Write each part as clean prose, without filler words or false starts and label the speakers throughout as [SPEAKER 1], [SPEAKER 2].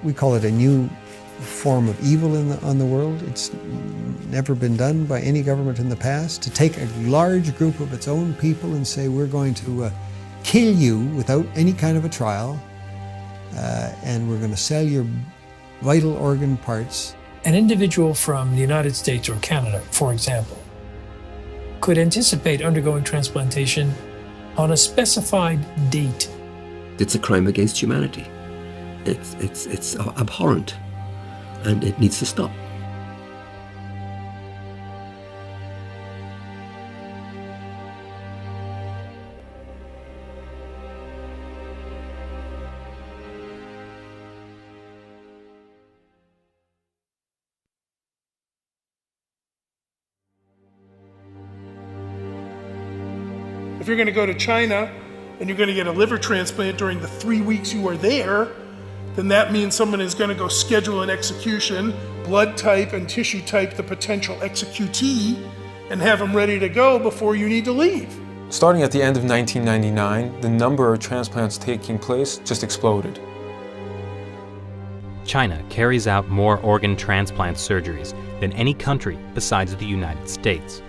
[SPEAKER 1] We call it a new form of evil on the world. It's never been done by any government in the past, to take a large group of its own people and say, we're going to kill you without any kind of a trial, and we're going to sell your vital organ parts.
[SPEAKER 2] An individual from the United States or Canada, for example, could anticipate undergoing transplantation on a specified date.
[SPEAKER 3] It's a crime against humanity. It's abhorrent, and it needs to stop.
[SPEAKER 4] If you're going to go to China and you're going to get a liver transplant during the 3 weeks you are there, then that means someone is going to go schedule an execution, blood type and tissue type the potential executee, and have them ready to go before you need to leave.
[SPEAKER 5] Starting at the end of 1999, the number of transplants taking place just exploded.
[SPEAKER 6] China carries out more organ transplant surgeries than any country besides the United States.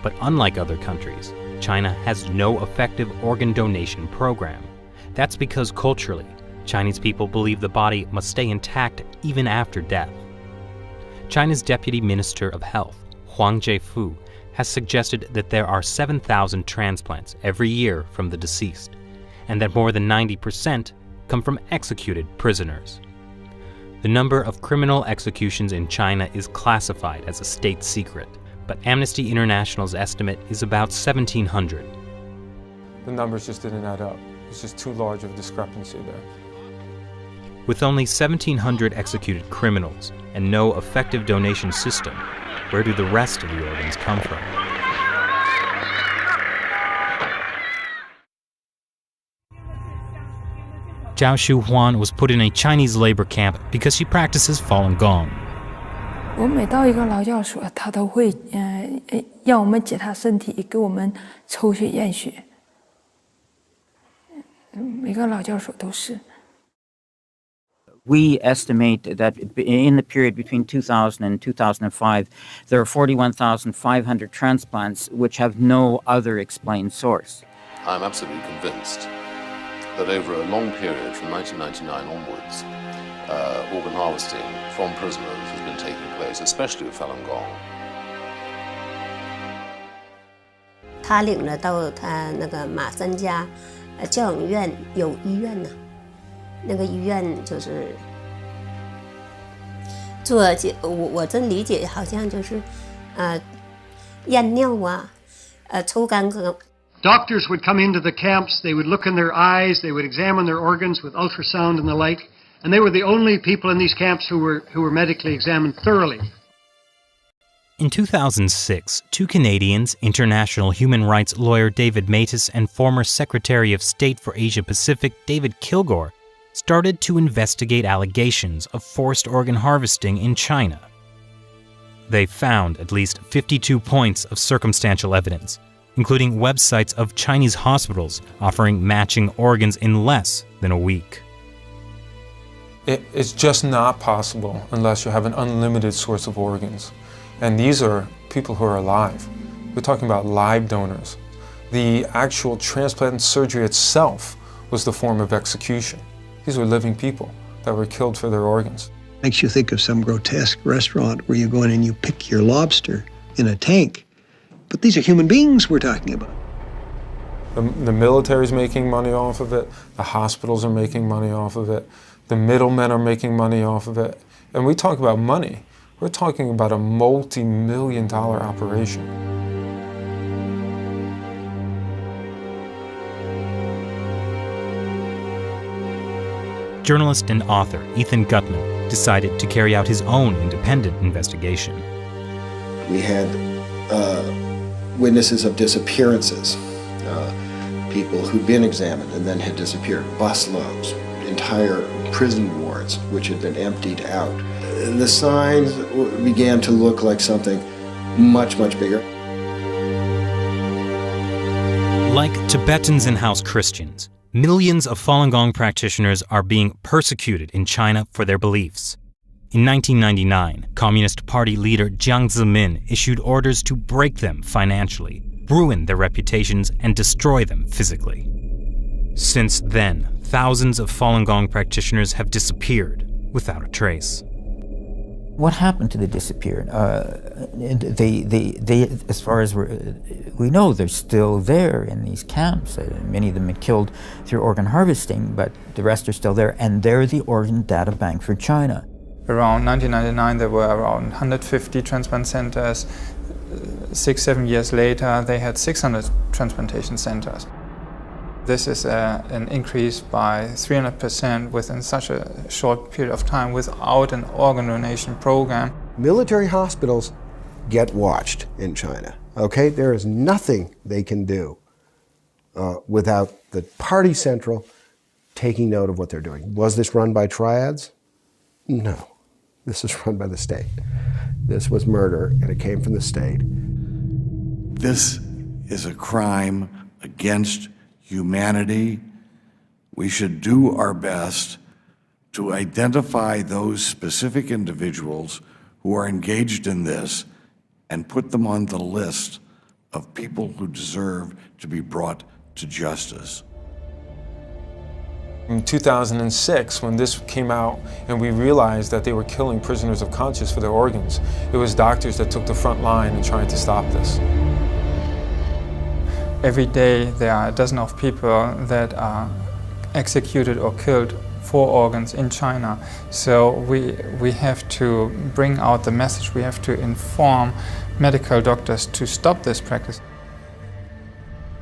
[SPEAKER 6] But unlike other countries, China has no effective organ donation program. That's because culturally, Chinese people believe the body must stay intact even after death. China's Deputy Minister of Health, Huang Jiefu, has suggested that there are 7,000 transplants every year from the deceased, and that more than 90% come from executed prisoners. The number of criminal executions in China is classified as a state secret, but Amnesty International's estimate is about 1,700.
[SPEAKER 5] The numbers just didn't add up. It's just too large of a discrepancy there.
[SPEAKER 6] With only 1,700 executed criminals and no effective donation system, where do the rest of the organs come from? Zhao Shuhuan was put in a Chinese labor camp because she practices Falun Gong.
[SPEAKER 7] 我每到一个劳教所，他都会让我们检查身体，给我们抽血验血。每个劳教所都是。
[SPEAKER 8] We estimate that in the period between 2000 and 2005, there are 41,500 transplants which have no other explained source.
[SPEAKER 9] I'm absolutely convinced that over a long period from 1999 onwards, organ harvesting from prisoners has been taking place, especially with Falun Gong.
[SPEAKER 10] 他领了到他那个马三家教养院有医院呢。 那个医院就是做我真理解好像就是验尿啊抽干戈。
[SPEAKER 11] Doctors would come into the camps, they would look in their eyes, they would examine their organs with ultrasound and the like, and they were the only people in these camps who were medically examined thoroughly.
[SPEAKER 6] In 2006, two Canadians, international human rights lawyer David Matas and former Secretary of State for Asia Pacific David Kilgore, started to investigate allegations of forced organ harvesting in China. They found at least 52 points of circumstantial evidence, including websites of Chinese hospitals offering matching organs in less than a week.
[SPEAKER 5] It's just not possible unless you have an unlimited source of organs. And these are people who are alive. We're talking about live donors. The actual transplant surgery itself was the form of execution. These were living people that were killed for their organs.
[SPEAKER 1] Makes you think of some grotesque restaurant where you go in and you pick your lobster in a tank. But these are human beings we're talking about.
[SPEAKER 5] The military's making money off of it. The hospitals are making money off of it. The middlemen are making money off of it. And we talk about money. We're talking about a multi-million-dollar operation.
[SPEAKER 6] Journalist and author Ethan Gutman decided to carry out his own independent investigation.
[SPEAKER 12] We had witnesses of disappearances, people who'd been examined and then had disappeared, busloads, entire prison wards which had been emptied out. The signs began to look like something much, much bigger.
[SPEAKER 6] Like Tibetans and house Christians, Millions of Falun Gong practitioners are being persecuted in China for their beliefs. In 1999, Communist Party leader Jiang Zemin issued orders to break them financially, ruin their reputations, and destroy them physically. Since then, thousands of Falun Gong practitioners have disappeared without a trace.
[SPEAKER 8] What happened to the disappeared? They, as far as we know, they're still there in these camps. Many of them are killed through organ harvesting, but the rest are still there, and they're the organ data bank for China.
[SPEAKER 5] Around 1999, there were around 150 transplant centers. 6-7 years later, they had 600 transplantation centers. This is an increase by 300% within such a short period of time without an organ donation program.
[SPEAKER 12] Military hospitals get watched in China, okay? There is nothing they can do without the party central taking note of what they're doing. Was this run by triads? No. This is run by the state. This was murder, and it came from the state.
[SPEAKER 13] This is a crime against humanity. We should do our best to identify those specific individuals who are engaged in this and put them on the list of people who deserve to be brought to justice.
[SPEAKER 5] In 2006, when this came out and we realized that they were killing prisoners of conscience for their organs, it was doctors that took the front line in trying to stop this. Every day there are a dozen of people that are executed or killed for organs in China. So we have to bring out the message, we have to inform medical doctors to stop this practice.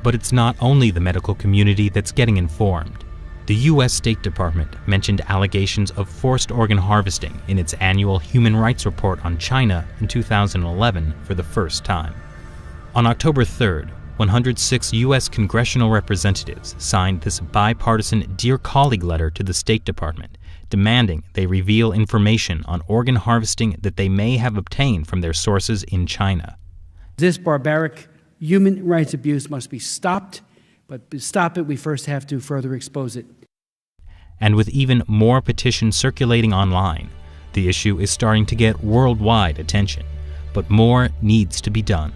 [SPEAKER 6] But it's not only the medical community that's getting informed. The U.S. State Department mentioned allegations of forced organ harvesting in its annual Human Rights Report on China in 2011 for the first time. On October 3rd, 106 U.S. congressional representatives signed this bipartisan Dear Colleague letter to the State Department, demanding they reveal information on organ harvesting that they may have obtained from their sources in China.
[SPEAKER 14] This barbaric human rights abuse must be stopped, but to stop it, we first have to further expose it.
[SPEAKER 6] And with even more petitions circulating online, the issue is starting to get worldwide attention. But more needs to be done.